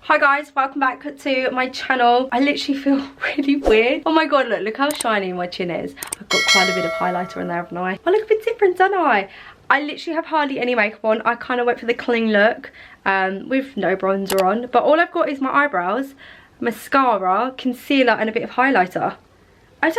Hi guys, welcome back to my channel. I literally feel really weird. Oh my god, look how shiny my chin is. I've got quite a bit of highlighter in there, haven't I? I look a bit different, don't I? I literally have hardly any makeup on. I kind of went for the clean look with no bronzer on. But all I've got is my eyebrows, mascara, concealer and a bit of highlighter. I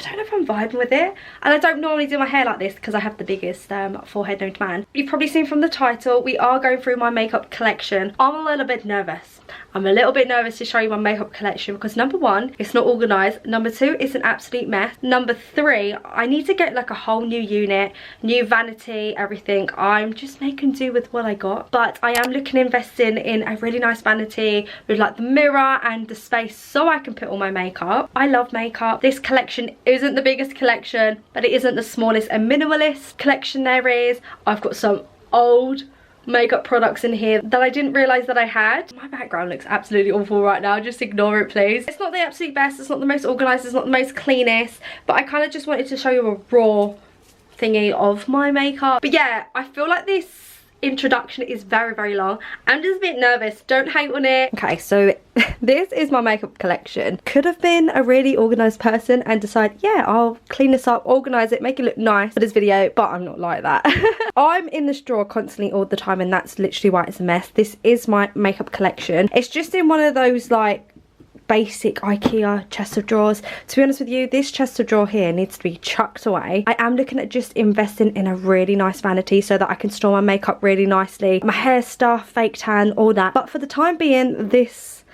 don't know if I'm vibing with it, and I don't normally do my hair like this because I have the biggest forehead known to man. You've probably seen from the title, we are going through my makeup collection. I'm a little bit nervous. I'm a little bit nervous to show you my makeup collection because number one, it's not organised. Number two, it's an absolute mess. Number three, I need to get like a whole new unit, new vanity, everything. I'm just making do with what I got, but I am looking at investing in a really nice vanity with like the mirror and the space so I can put all my makeup. I love makeup. This collection isn't the biggest collection, but it isn't the smallest and minimalist collection there is. I've got some old makeup products in here that I didn't realise that I had. My background looks absolutely awful right now, just ignore it please. It's not the absolute best, it's not the most organised, it's not the most cleanest, but I kind of just wanted to show you a raw thingy of my makeup. But yeah, I feel like this introduction is very long. I'm just a bit nervous, don't hate on it. Okay, so this is my makeup collection. Could have been a really organised person and decide, yeah, I'll clean this up, organise it, make it look nice for this video, but I'm not like that. I'm in this drawer constantly all the time and that's literally why it's a mess. This is my makeup collection. It's just in one of those like basic IKEA chest of drawers. To be honest with you, this chest of drawer here needs to be chucked away. I am looking at just investing in a really nice vanity so that I can store my makeup really nicely, my hair stuff, fake tan, all that. But for the time being, this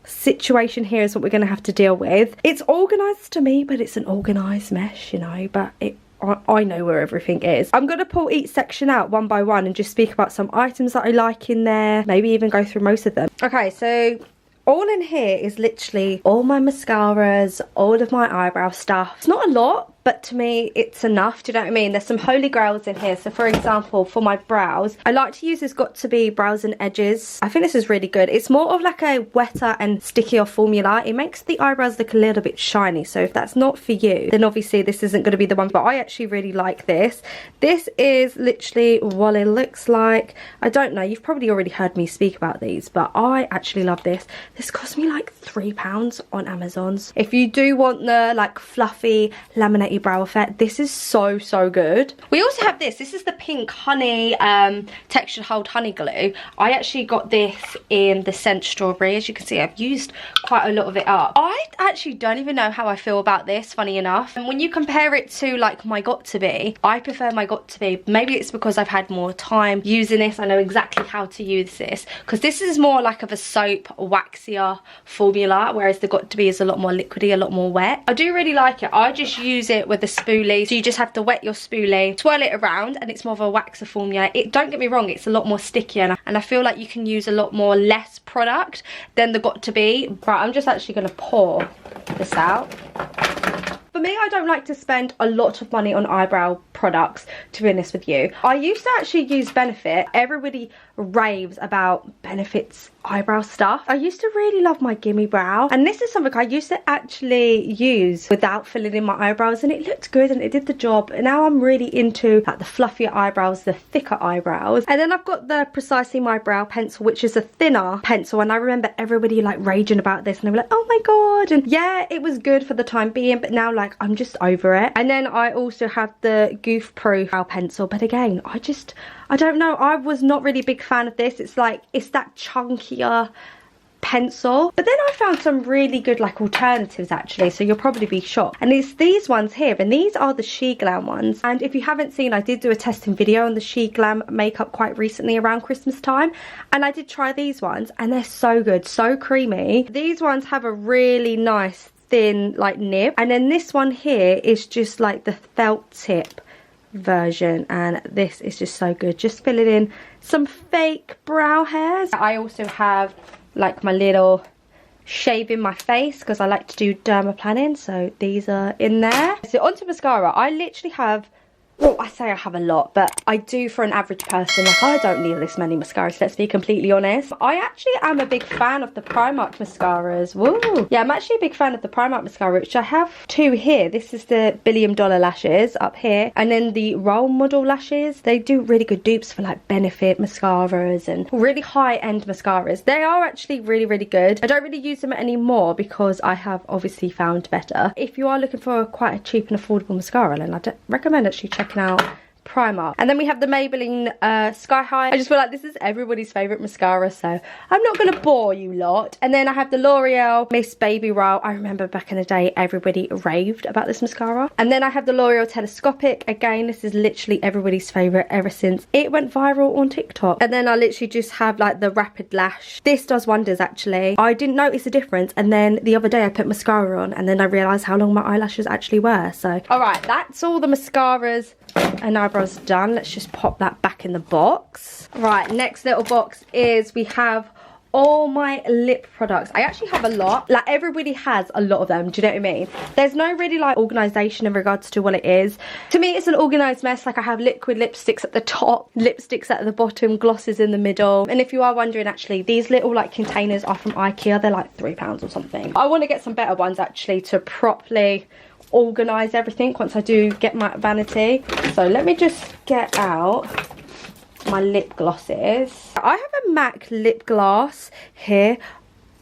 situation here is what we're going to have to deal with. It's organised to me, but it's an organised mess, you know, but I know where everything is. I'm going to pull each section out one by one and just speak about some items that I like in there, maybe even go through most of them. Okay, so all in here is literally all my mascaras, all of my eyebrow stuff. It's not a lot, but to me it's enough, do you know what I mean? There's some holy grails in here. So for example, for my brows, I like to use this Got To Be Brows and Edges. I think this is really good. It's more of like a wetter and stickier formula. It makes the eyebrows look a little bit shiny, so if that's not for you, then obviously this isn't going to be the one, but I actually really like this. This is literally what it looks like. I don't know, you've probably already heard me speak about these, but I actually love this. This cost me like £3 on Amazon's. If you do want the like fluffy laminated brow effect, this is so good. We also have this is the pink honey textured hold honey glue. I actually got this in the scent strawberry. As you can see, I've used quite a lot of it up. I actually don't even know how I feel about this, funny enough, and when you compare it to like my Got To Be, I prefer my Got To Be. Maybe it's because I've had more time using this. I know exactly how to use this, because this is more like of a soap waxier formula, whereas the Got To Be is a lot more liquidy, a lot more wet. I do really like it. I just use it with a spoolie, so you just have to wet your spoolie, twirl it around, and it's more of a waxer formula. Don't get me wrong, it's a lot more stickier, and I feel like you can use a lot more less product than the Got To Be. Right, I'm just actually going to pour this out. For me, I don't like to spend a lot of money on eyebrow products, to be honest with you. I used to actually use Benefit. Everybody raves about Benefit's eyebrow stuff. I used to really love my Gimme Brow, and this is something I used to actually use without filling in my eyebrows, and it looked good and it did the job. And now I'm really into like the fluffier eyebrows, the thicker eyebrows. And then I've got the Precisely My Brow Pencil, which is a thinner pencil, and I remember everybody like raging about this, and they were like, oh my god. And yeah, it was good for the time being, but now like I'm just over it. And then I also have the Goof brow pencil, but again, I don't know, I was not really a big fan of this. It's like, it's that chunkier pencil. But then I found some really good like alternatives actually, so you'll probably be shocked. And it's these ones here, and these are the She Glam ones. And if you haven't seen, I did do a testing video on the She Glam makeup quite recently around Christmas time, and I did try these ones and they're so good, so creamy. These ones have a really nice thin like nib, and then this one here is just like the felt tip version, and this is just so good. Just fill it in some fake brow hairs. I also have like my little shave in my face because I like to do dermaplaning, so these are in there. So onto mascara. I literally have well, I say I have a lot, but I do for an average person. Like, I don't need this many mascaras, let's be completely honest. I actually am a big fan of the Primark mascaras. Woo! Yeah, I'm actually a big fan of the Primark mascara, which I have two here. This is the $1 Billion lashes up here, and then the Role Model lashes. They do really good dupes for like Benefit mascaras and really high-end mascaras. They are actually really, really good. I don't really use them anymore because I have obviously found better. If you are looking for quite a cheap and affordable mascara, then I'd recommend actually checking out Primark. And then we have the Maybelline Sky High. I just feel like this is everybody's favourite mascara, so I'm not going to bore you lot. And then I have the L'Oreal Miss Baby Roll. I remember back in the day everybody raved about this mascara. And then I have the L'Oreal Telescopic. Again, this is literally everybody's favourite ever since it went viral on TikTok. And then I literally just have like the Rapid Lash. This does wonders actually. I didn't notice a difference, and then the other day I put mascara on and then I realised how long my eyelashes actually were. So alright, that's all the mascaras and eyebrows done. Let's just pop that back in the box. Right, next little box is we have all my lip products. I actually have a lot. Like, everybody has a lot of them, do you know what I mean? There's no really like organisation in regards to what it is. To me, it's an organised mess. Like, I have liquid lipsticks at the top, lipsticks at the bottom, glosses in the middle. And if you are wondering, actually, these little like containers are from Ikea. They're like £3 or something. I want to get some better ones actually to properly organise everything once I do get my vanity. So let me just get out my lip glosses. I have a MAC lip gloss here.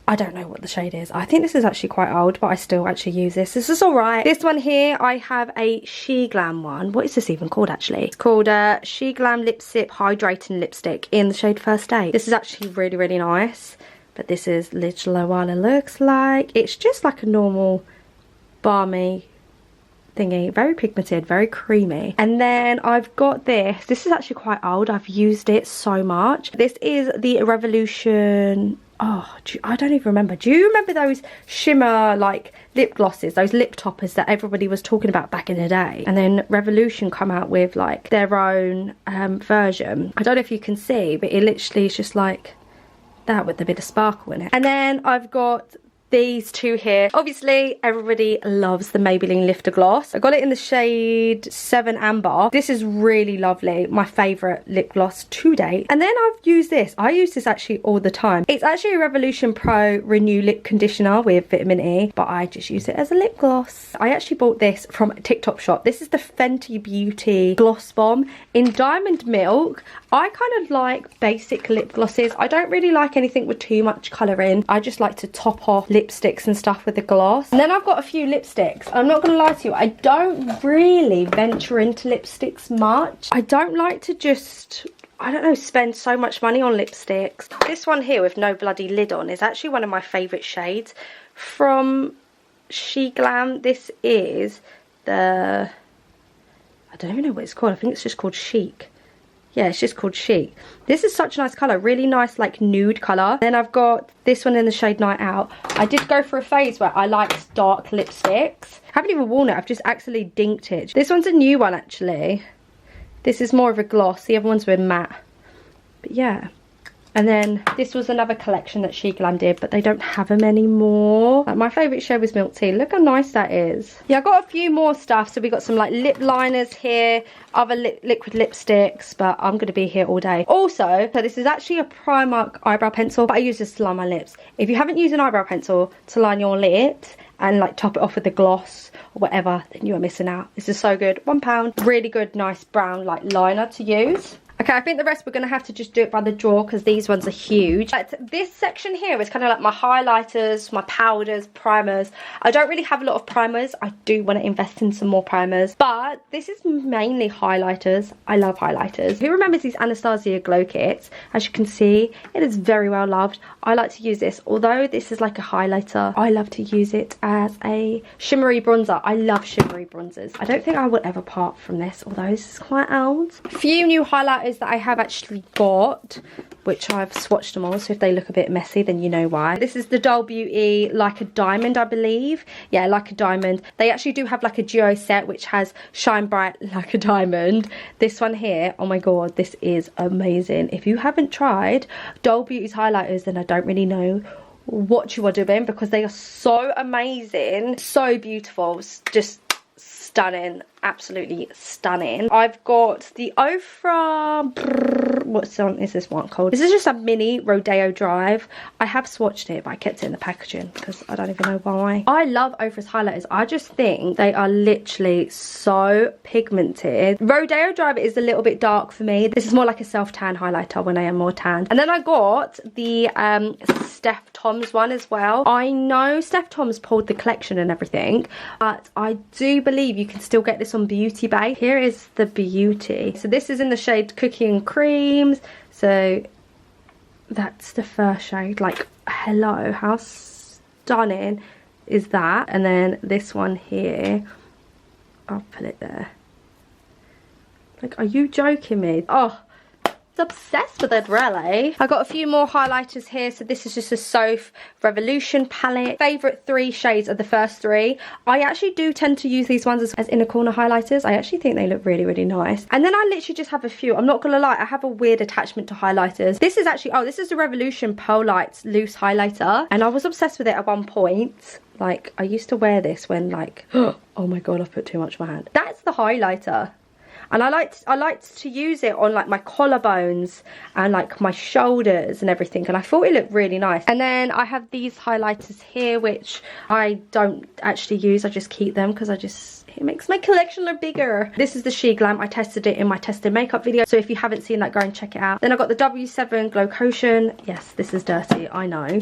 I don't know what the shade is. I think this is actually quite old, but I still actually use this. This is alright. This one here, I have a She Glam one. What is this even called actually? It's called She Glam Lip Sip Hydrating Lipstick in the shade First Date. This is actually really, really nice. But this is literally what it looks like. It's just like a normal balmy thingy, very pigmented, very creamy. And then I've got this is actually quite old. I've used it so much. This is the Revolution, I don't even remember. Do you remember those shimmer like lip glosses, those lip toppers that everybody was talking about back in the day? And then Revolution come out with like their own version. I don't know if you can see, but it literally is just like that with a bit of sparkle in it. And then I've got these two here. Obviously everybody loves the Maybelline Lifter Gloss. I got it in the shade 7 Amber. This is really lovely, my favourite lip gloss to date. And then I've used this. I use this actually all the time. It's actually a Revolution Pro Renew Lip Conditioner with vitamin E, but I just use it as a lip gloss. I actually bought this from TikTok shop. This is the Fenty Beauty Gloss Bomb in Diamond Milk. I kind of like basic lip glosses. I don't really like anything with too much colour in. I just like to top off lipsticks and stuff with the gloss. And then I've got a few lipsticks. I'm not gonna lie to you, I don't really venture into lipsticks much. I don't like to just, I don't know, spend so much money on lipsticks. This one here with no bloody lid on is actually one of my favourite shades from She Glam. This is the, I don't even know what it's called. I think it's just called Chic. Yeah, it's just called Chic. This is such a nice colour, really nice like nude colour. Then I've got this one in the shade Night Out. I did go for a phase where I liked dark lipsticks. I haven't even worn it, I've just accidentally dinked it. This one's a new one actually. This is more of a gloss, the other ones were matte. But yeah. And then this was another collection that She Glam did, but they don't have them anymore. Like, my favourite shade was Milk Tea. Look how nice that is. Yeah, I got a few more stuff. So we got some like lip liners here, other liquid lipsticks, but I'm going to be here all day. Also, so this is actually a Primark eyebrow pencil, but I use this to line my lips. If you haven't used an eyebrow pencil to line your lips and like top it off with the gloss or whatever, then you are missing out. This is so good. £1. Really good, nice brown like liner to use. Okay, I think the rest we're going to have to just do it by the drawer because these ones are huge. But this section here is kind of like my highlighters, my powders, primers. I don't really have a lot of primers. I do want to invest in some more primers. But this is mainly highlighters. I love highlighters. Who remembers these Anastasia glow kits? As you can see, it is very well loved. I like to use this. Although this is like a highlighter, I love to use it as a shimmery bronzer. I love shimmery bronzers. I don't think I would ever part from this, although this is quite old. A few new highlighters that I have actually got, which I've swatched them all, so if they look a bit messy then you know why. This is the Doll Beauty Like a Diamond, I believe. Yeah, Like a Diamond. They actually do have like a duo set which has Shine Bright Like a Diamond. This one here, oh my god, this is amazing. If you haven't tried Doll Beauty's highlighters, then I don't really know what you are doing, because they are so amazing, so beautiful, just stunning, absolutely stunning. I've got the Ofra, what song is this one called? This is just a mini Rodeo Drive. I have swatched it, but I kept it in the packaging because I don't even know why. I love Ofra's highlighters. I just think they are literally so pigmented. Rodeo Drive is a little bit dark for me. This is more like a self-tan highlighter when I am more tanned. And then I got the Steph Tom's one as well. I know Steph Tom's pulled the collection and everything, but I do believe you can still get this on Beauty Bay. Here is the Beauty. So this is in the shade Cookie and Creams. So that's the first shade. Like, hello, how stunning is that? And then this one here, I'll put it there. Like, are you joking me? Oh, obsessed with it, really. I got a few more highlighters here. So this is just a Sofe Revolution palette. Favorite 3 shades are the first 3. I actually do tend to use these ones as inner corner highlighters. I actually think they look really, really nice. And then I literally just have a few. I'm not gonna lie, I have a weird attachment to highlighters. This is actually, oh, this is the Revolution Pearl Lights loose highlighter, and I was obsessed with it at one point. Like, I used to wear this when, like, oh my god, I've put too much on my hand. That's the highlighter. And I liked to use it on like my collarbones and like my shoulders and everything, and I thought it looked really nice. And then I have these highlighters here, which I don't actually use. I just keep them because it makes my collection look bigger. This is the She Glam. I tested it in my tested makeup video, so if you haven't seen that, go and check it out. Then I got the W7 Glow Cushion. Yes, this is dirty, I know.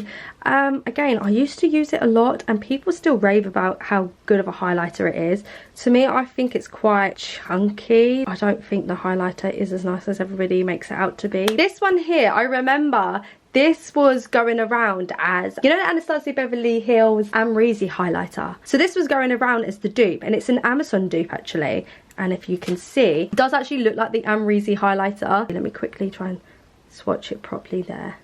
Again, I used to use it a lot, and people still rave about how good of a highlighter it is. To me, I think it's quite chunky. I don't think the highlighter is as nice as everybody makes it out to be. This one here, I remember this was going around as, you know, the Anastasia Beverly Hills Amrezy highlighter. So this was going around as the dupe, and it's an Amazon dupe actually. And if you can see, it does actually look like the Amrezy highlighter. Let me quickly try and swatch it properly there.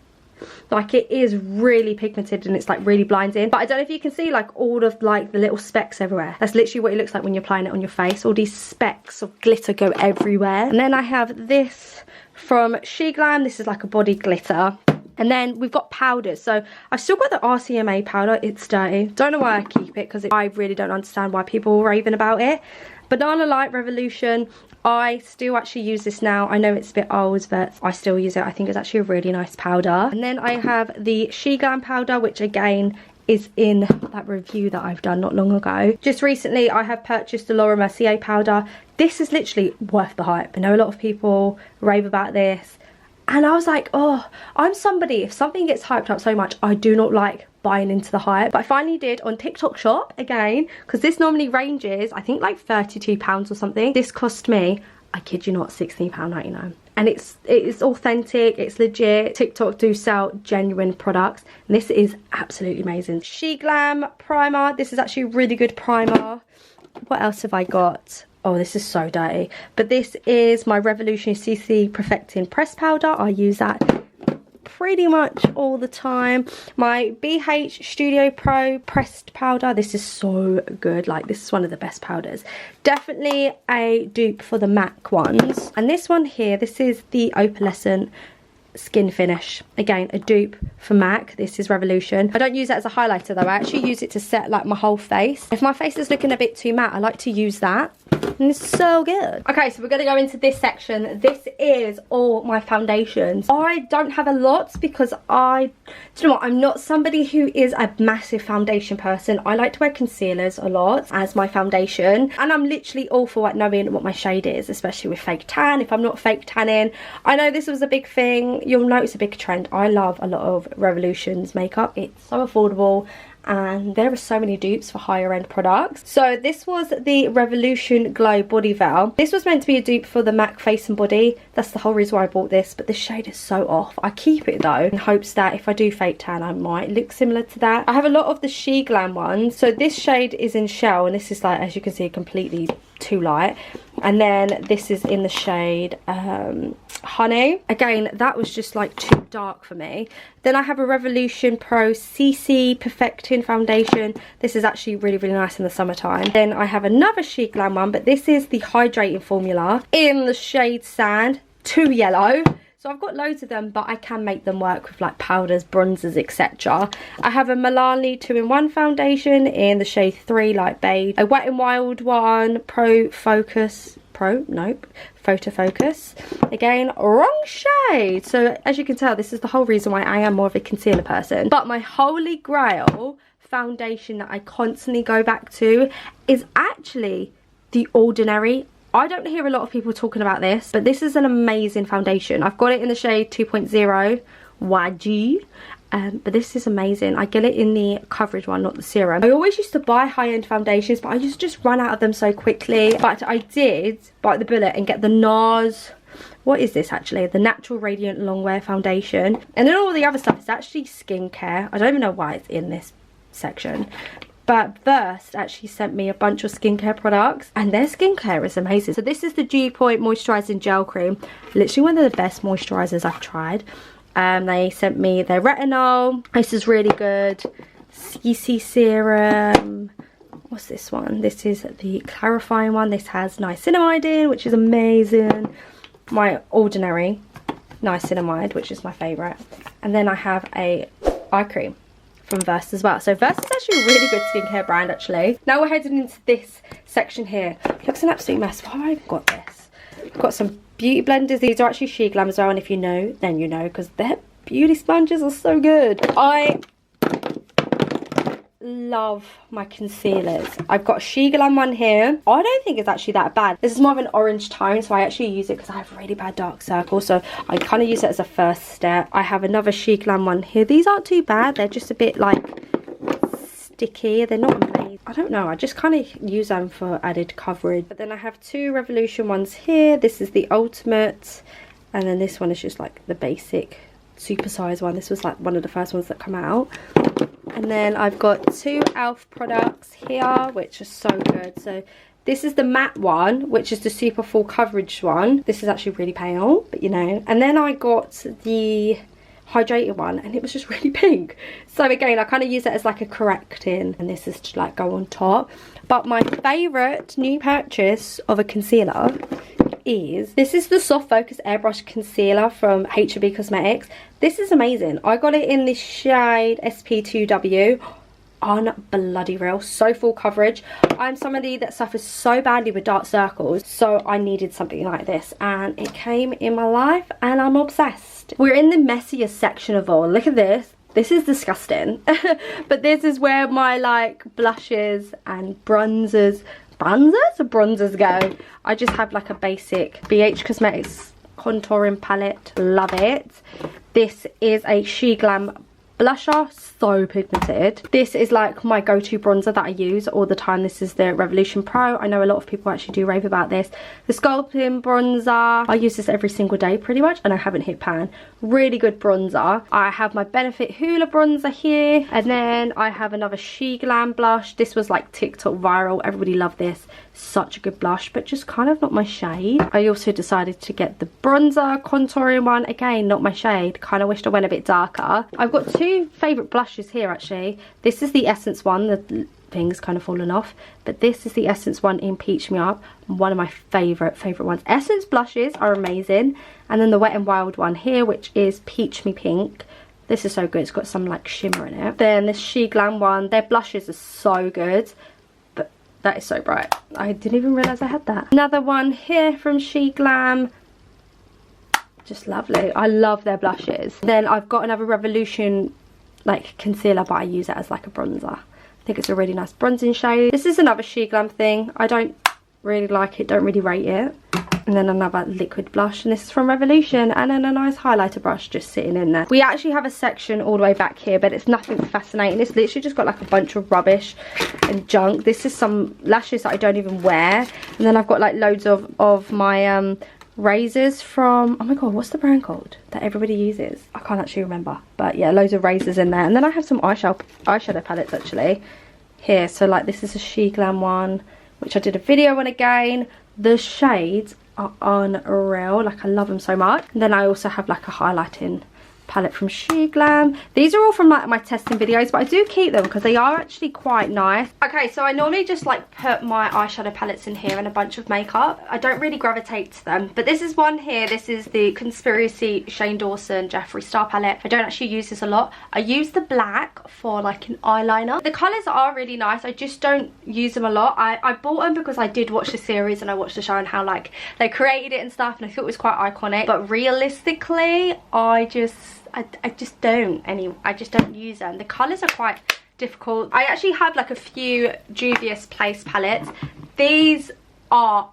Like, it is really pigmented and it's like really blinding. But I don't know if you can see like all of like the little specks everywhere. That's literally what it looks like when you're applying it on your face. All these specks of glitter go everywhere. And then I have this from She Glam. This is like a body glitter. And then we've got powders. So I've still got the RCMA powder. It's dirty. Don't know why I keep it, because I really don't understand why people are raving about it. Banana Light Revolution. I still actually use this now. I know it's a bit old, but I still use it. I think it's actually a really nice powder. And then I have the She Glam powder, which again is in that review that I've done not long ago. Just recently I have purchased the Laura Mercier powder. This is literally worth the hype. I know a lot of people rave about this, and I was like, oh, I'm somebody, if something gets hyped up so much, I do not like buying into the hype. But I finally did on TikTok shop again, because this normally ranges, I think, like £32 or something. This cost me, I kid you not, £16.99. And it's authentic, it's legit. TikTok do sell genuine products, and this is absolutely amazing. She Glam primer. This is actually a really good primer. What else have I got? Oh, this is so dirty. But this is my Revolution CC Perfecting Press Powder. I use that pretty much all the time. My BH Studio Pro pressed powder. This is so good. Like, this is one of the best powders. Definitely a dupe for the MAC ones. And this one here, this is the Opalescent Skin Finish. Again, a dupe for MAC. This is Revolution. I don't use it as a highlighter though. I actually use it to set like my whole face. If my face is looking a bit too matte, I like to use that. And it's so good. Okay, so we're going to go into this section. This is all my foundations. I don't have a lot because do you know what? I'm not somebody who is a massive foundation person. I like to wear concealers a lot as my foundation. And I'm literally awful at knowing what my shade is, especially with fake tan. If I'm not fake tanning, I know this was a big thing. You'll notice a big trend. I love a lot of Revolution's makeup. It's so affordable, and there are so many dupes for higher end products. So this was the Revolution Glow Body Veil. This was meant to be a dupe for the MAC Face and Body. That's the whole reason why I bought this, but this shade is so off. I keep it though in hopes that if I do fake tan, I might look similar to that. I have a lot of the She Glam ones. So this shade is in Shell, and this is like, as you can see, completely too light. And then this is in the shade Honey. Again, that was just like too dark for me. Then I have a Revolution Pro CC Perfecting Foundation. This is actually really, really nice in the summertime. Then I have another She Glam one, but this is the hydrating formula in the shade Sand. Too yellow. So I've got loads of them, but I can make them work with like powders, bronzers, etc. I have a Milani 2-in-1 foundation in the shade 3 light beige, a Wet n Wild one, Photo Focus, again wrong shade. So as you can tell, this is the whole reason why I am more of a concealer person. But my holy grail foundation that I constantly go back to is actually the Ordinary. I don't hear a lot of people talking about this, but this is an amazing foundation. I've got it in the shade 2.0 YG. But this is amazing. I get it in the coverage one, not the serum. I always used to buy high-end foundations, but I just run out of them so quickly. But I did bite the bullet and get the NARS, what is this actually? The Natural Radiant Longwear Foundation. And then all the other stuff is actually skincare. I don't even know why it's in this section. But Versed actually sent me a bunch of skincare products, and their skincare is amazing. So this is the Dew Point Moisturizing Gel Cream. Literally one of the best moisturizers I've tried. They sent me their retinol. This is really good. CC serum. What's this one? This is the clarifying one. This has niacinamide in, which is amazing. My Ordinary niacinamide, which is my favourite. And then I have a eye cream from Versed as well. So Versed is actually a really good skincare brand actually. Now we're heading into this section here. Looks an absolute mess. Why have I even got this? I've got some beauty blenders. These are actually She Glam as well, and if you know, then you know, because their beauty sponges are so good. I love my concealers. I've got a She Glam one here. I don't think it's actually that bad. This is more of an orange tone, so I actually use it because I have really bad dark circles, so I kind of use it as a first step. I have another She Glam one here. These aren't too bad. They're just a bit like sticky. They're not amazing. I don't know, I just kind of use them for added coverage. But then I have two Revolution ones here. This is the Ultimate, and then this one is just like the basic super size one. This was like one of the first ones that come out. And then I've got two ELF products here, which are so good. So this is the matte one, which is the super full coverage one. This is actually really pale, but you know. And then I got the hydrated one, and it was just really pink. So again, I kind of use it as like a correcting, and this is to like go on top. But my favourite new purchase of a concealer is, this is the Soft Focus Airbrush Concealer from HB Cosmetics. This is amazing. I got it in the shade SP2W. On bloody real, so full coverage. I'm somebody that suffers so badly with dark circles, so I needed something like this, and it came in my life, and I'm obsessed. We're in the Mercier section of all. Look at this. This is disgusting. But this is where my like blushes and bronzers go. I just have like a basic BH Cosmetics contouring palette. Love it. This is a She Glam blusher, so pigmented. This is like my go-to bronzer that I use all the time. This is the Revolution Pro. I know a lot of people actually do rave about this. The sculpting bronzer, I use this every single day pretty much, and I haven't hit pan. Really good bronzer. I have my Benefit Hoola bronzer here, and then I have another She Glam blush. This was like TikTok viral, everybody loved this. Such a good blush, but just kind of not my shade. I also decided to get the bronzer contouring one. Again, not my shade. Kind of wished I went a bit darker. I've got two favourite blushes here actually. This is the Essence one. The thing's kind of fallen off, but this is the Essence one in Peach Me Up. One of my favourite ones. Essence blushes are amazing. And then the Wet n Wild one here, which is Peach Me Pink. This is so good. It's got some like shimmer in it. Then this She Glam one. Their blushes are so good. That is so bright. I didn't even realise I had that. Another one here from She Glam. Just lovely. I love their blushes. Then I've got another Revolution like concealer, but I use it as like a bronzer. I think it's a really nice bronzing shade. This is another She Glam thing. I don't really like it, don't really rate it. And then another liquid blush, and this is from Revolution, and then a nice highlighter brush just sitting in there. We actually have a section all the way back here, but it's nothing fascinating. It's literally just got like a bunch of rubbish and junk. This is some lashes that I don't even wear, and then I've got like loads of my razors from, oh my god, what's the brand called that everybody uses? I can't actually remember, but yeah, loads of razors in there. And then I have some eyeshadow palettes actually here. So like this is a She Glam one, which I did a video on again. The shades are unreal, like I love them so much. And then I also have like a highlighting palette from She Glam. These are all from like my testing videos, but I do keep them because they are actually quite nice. Okay, so I normally just like put my eyeshadow palettes in here and a bunch of makeup. I don't really gravitate to them, but this is one here. This is the Conspiracy Shane Dawson Jeffree Star palette. I don't actually use this a lot. I use the black for like an eyeliner. The colours are really nice. I just don't use them a lot. I bought them because I did watch the series and I watched the show and how like they created it and stuff, and I thought it was quite iconic. But realistically, I just don't use them. The colours are quite difficult. I actually have like a few dubious place palettes. These are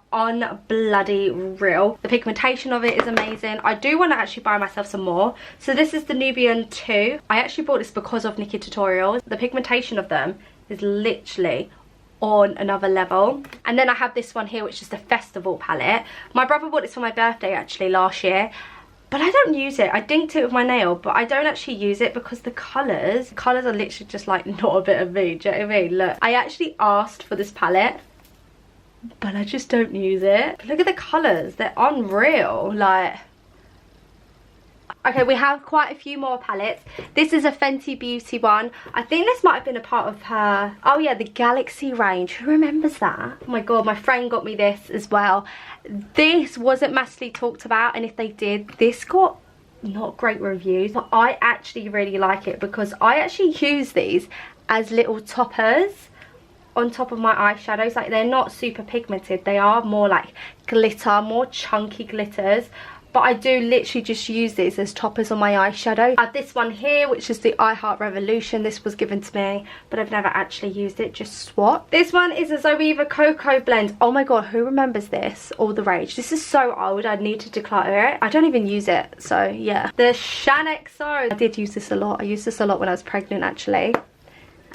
bloody real. The pigmentation of it is amazing. I do want to actually buy myself some more. So this is the Nubian 2. I actually bought this because of Nikki Tutorials. The pigmentation of them is literally on another level. And then I have this one here, which is the Festival palette. My brother bought this for my birthday actually last year, but I don't use it. I dinked it with my nail, but I don't actually use it because the colours are literally just like not a bit of me. Do you know what I mean? Look, I actually asked for this palette, but I just don't use it. But look at the colours, they're unreal. Like, okay, we have quite a few more palettes. This is a Fenty Beauty one. I think this might have been a part of her, oh yeah, the Galaxy range. Who remembers that? Oh my god, my friend got me this as well. This wasn't massively talked about, and if they did, this got not great reviews, but I actually really like it because I actually use these as little toppers on top of my eyeshadows. Like, they're not super pigmented, they are more like glitter, more chunky glitters, but I do literally just use these as toppers on my eyeshadow. I have this one here, which is the I Heart Revolution. This was given to me, but I've never actually used it, just swap. This one is a Zoeva Cocoa Blend. Oh my god, who remembers this? All the rage. This is so old, I need to declutter it. I don't even use it, so yeah. The ShannXO. I did use this a lot. I used this a lot when I was pregnant actually.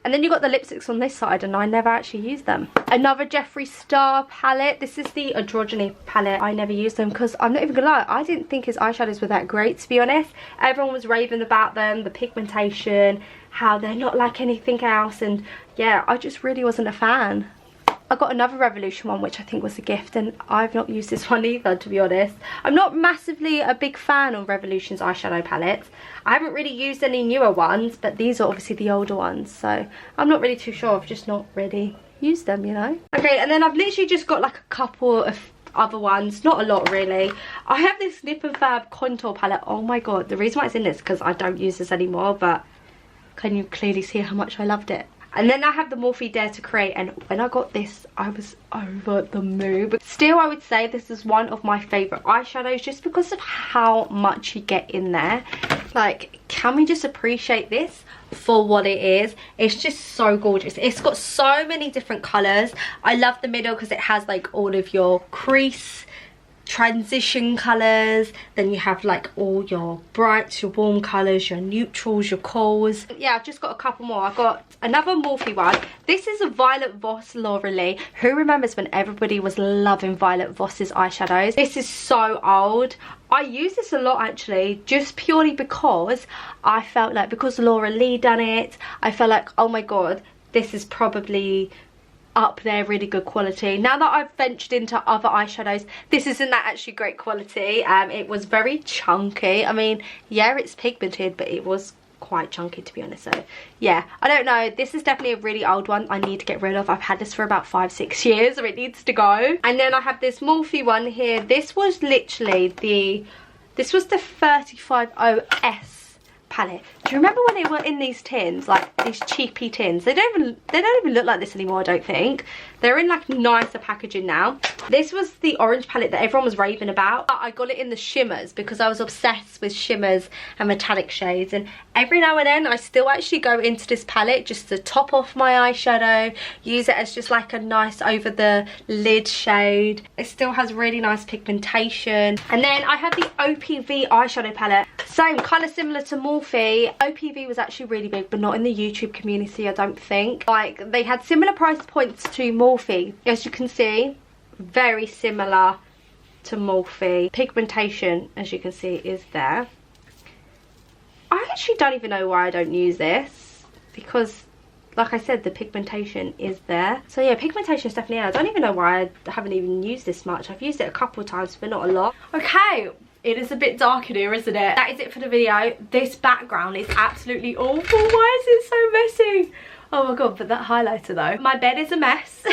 And then you've got the lipsticks on this side, and I never actually used them. Another Jeffree Star palette. This is the Androgyny Palette. I never used them because I'm not even gonna lie, I didn't think his eyeshadows were that great, to be honest. Everyone was raving about them, the pigmentation, how they're not like anything else, and yeah, I just really wasn't a fan. I got another Revolution one, which I think was a gift, and I've not used this one either, to be honest. I'm not massively a big fan of Revolution's eyeshadow palettes. I haven't really used any newer ones, but these are obviously the older ones, so I'm not really too sure. I've just not really used them, you know. Okay, and then I've literally just got like a couple of other ones, not a lot really. I have this Nip and Fab contour palette. Oh my god, the reason why it's in this is because I don't use this anymore, but can you clearly see how much I loved it? And then I have the Morphe Dare to Create, and when I got this, I was over the moon. But still, I would say this is one of my favourite eyeshadows just because of how much you get in there. Like, can we just appreciate this for what it is? It's just so gorgeous. It's got so many different colours. I love the middle because it has like all of your crease transition colours, then you have like all your brights, your warm colours, your neutrals, your cools. Yeah, I've just got a couple more. I've got another Morphe one. This is a Violet Voss Lauralee. Who remembers when everybody was loving Violet Voss's eyeshadows? This is so old. I use this a lot actually, just purely because I felt like, because Lauralee done it, I felt like, oh my god, this is probably up there, really good quality. Now that I've ventured into other eyeshadows, this isn't that actually great quality. It was very chunky. I mean, yeah, it's pigmented, but it was quite chunky, to be honest. So yeah, I don't know, this is definitely a really old one I need to get rid of. I've had this for about 5-6 years, so it needs to go. And then I have this Morphe one here. This was literally the 350S palette. Do you remember when they were in these tins, like these cheapy tins? They don't even look like this anymore, I don't think. They're in like nicer packaging now. This was the orange palette that everyone was raving about. I got it in the shimmers because I was obsessed with shimmers and metallic shades, and every now and then I still actually go into this palette just to top off my eyeshadow, use it as just like a nice over the lid shade. It still has really nice pigmentation. And then I have the Opv Eyeshadow Palette. Same colour, similar to Morphe. Opv was actually really big, but not in the YouTube community, I don't think. Like, they had similar price points to Morphe. As you can see, very similar to Morphe. Pigmentation, as you can see, is there. I actually don't even know why I don't use this, because like I said, the pigmentation is there. So yeah, pigmentation is definitely there. I don't even know why I haven't even used this much. I've used it a couple of times, but not a lot. Okay, It is a bit dark in here, isn't it? That is it for the video. This background is absolutely awful. Why is it so messy? Oh my god, but that highlighter though. My bed is a mess.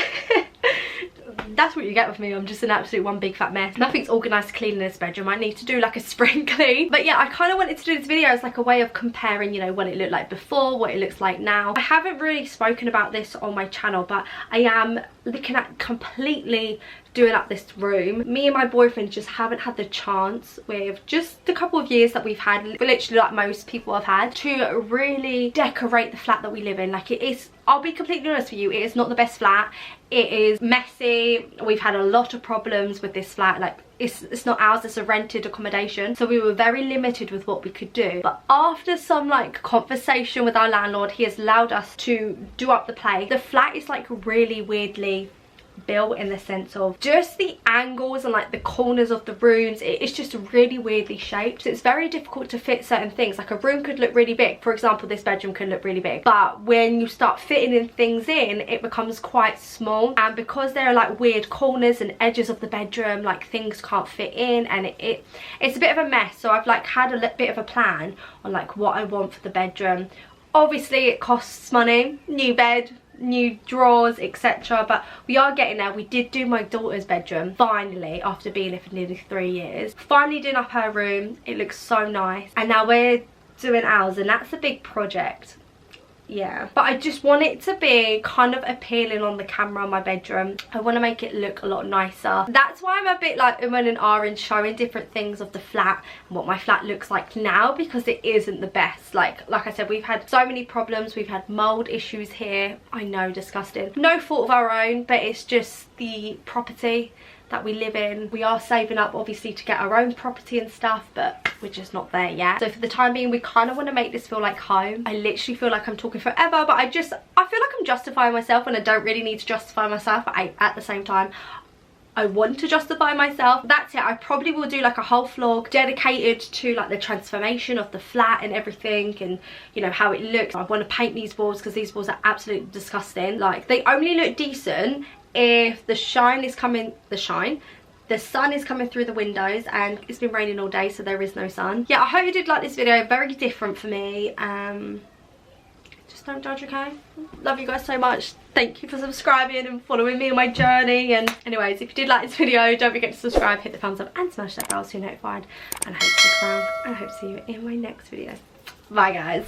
That's what you get with me. I'm just an absolute one big fat mess. Nothing's organised clean in this bedroom. I need to do like a spring clean. But yeah, I kind of wanted to do this video as like a way of comparing, you know, what it looked like before, what it looks like now. I haven't really spoken about this on my channel, but I am looking at completely doing up this room. Me and my boyfriend just haven't had the chance, with just the couple of years that we've had, literally like most people have had, to really decorate the flat that we live in. Like, it is, I'll be completely honest with you, it is not the best flat. It is messy. We've had a lot of problems with this flat. Like, it's not ours, it's a rented accommodation, so we were very limited with what we could do. But after some like conversation with our landlord, he has allowed us to do up the place. The flat is like really weirdly built, in the sense of just the angles and like the corners of the rooms. It's just really weirdly shaped, so it's very difficult to fit certain things. Like, a room could look really big, for example this bedroom could look really big, but when you start fitting in things in, it becomes quite small. And because there are like weird corners and edges of the bedroom, like things can't fit in, and it's a bit of a mess. So I've like had a bit of a plan on like what I want for the bedroom. Obviously it costs money, new bed, new drawers, etc., but we are getting there. We did do my daughter's bedroom finally, after being here for nearly 3 years. Finally doing up her room. It looks so nice, and now we're doing ours, and that's a big project. Yeah, but I just want it to be kind of appealing on the camera, my bedroom. I want to make it look a lot nicer. That's why I'm a bit like and ahhing, showing different things of the flat and what my flat looks like now, because it isn't the best. Like I said, we've had so many problems. We've had mold issues here. I know, disgusting. No fault of our own, but it's just the property that we live in. We are saving up obviously to get our own property and stuff, but we're just not there yet. So for the time being, we kind of want to make this feel like home. I literally feel like I'm talking forever, but I feel like I'm justifying myself when I don't really need to justify myself. But at the same time, I want to justify myself. That's it. I probably will do like a whole vlog dedicated to like the transformation of the flat and everything, and you know how it looks. I want to paint these walls because these walls are absolutely disgusting. Like, they only look decent if the sun is coming through the windows, and it's been raining all day, so there is no sun. Yeah, I hope you did like this video. Very different for me. Just don't judge, okay? Love you guys so much. Thank you for subscribing and following me on my journey. And anyways, if you did like this video, don't forget to subscribe, hit the thumbs up, and smash that bell so you're notified. And I hope to stick around, and I hope to see you in my next video. Bye guys.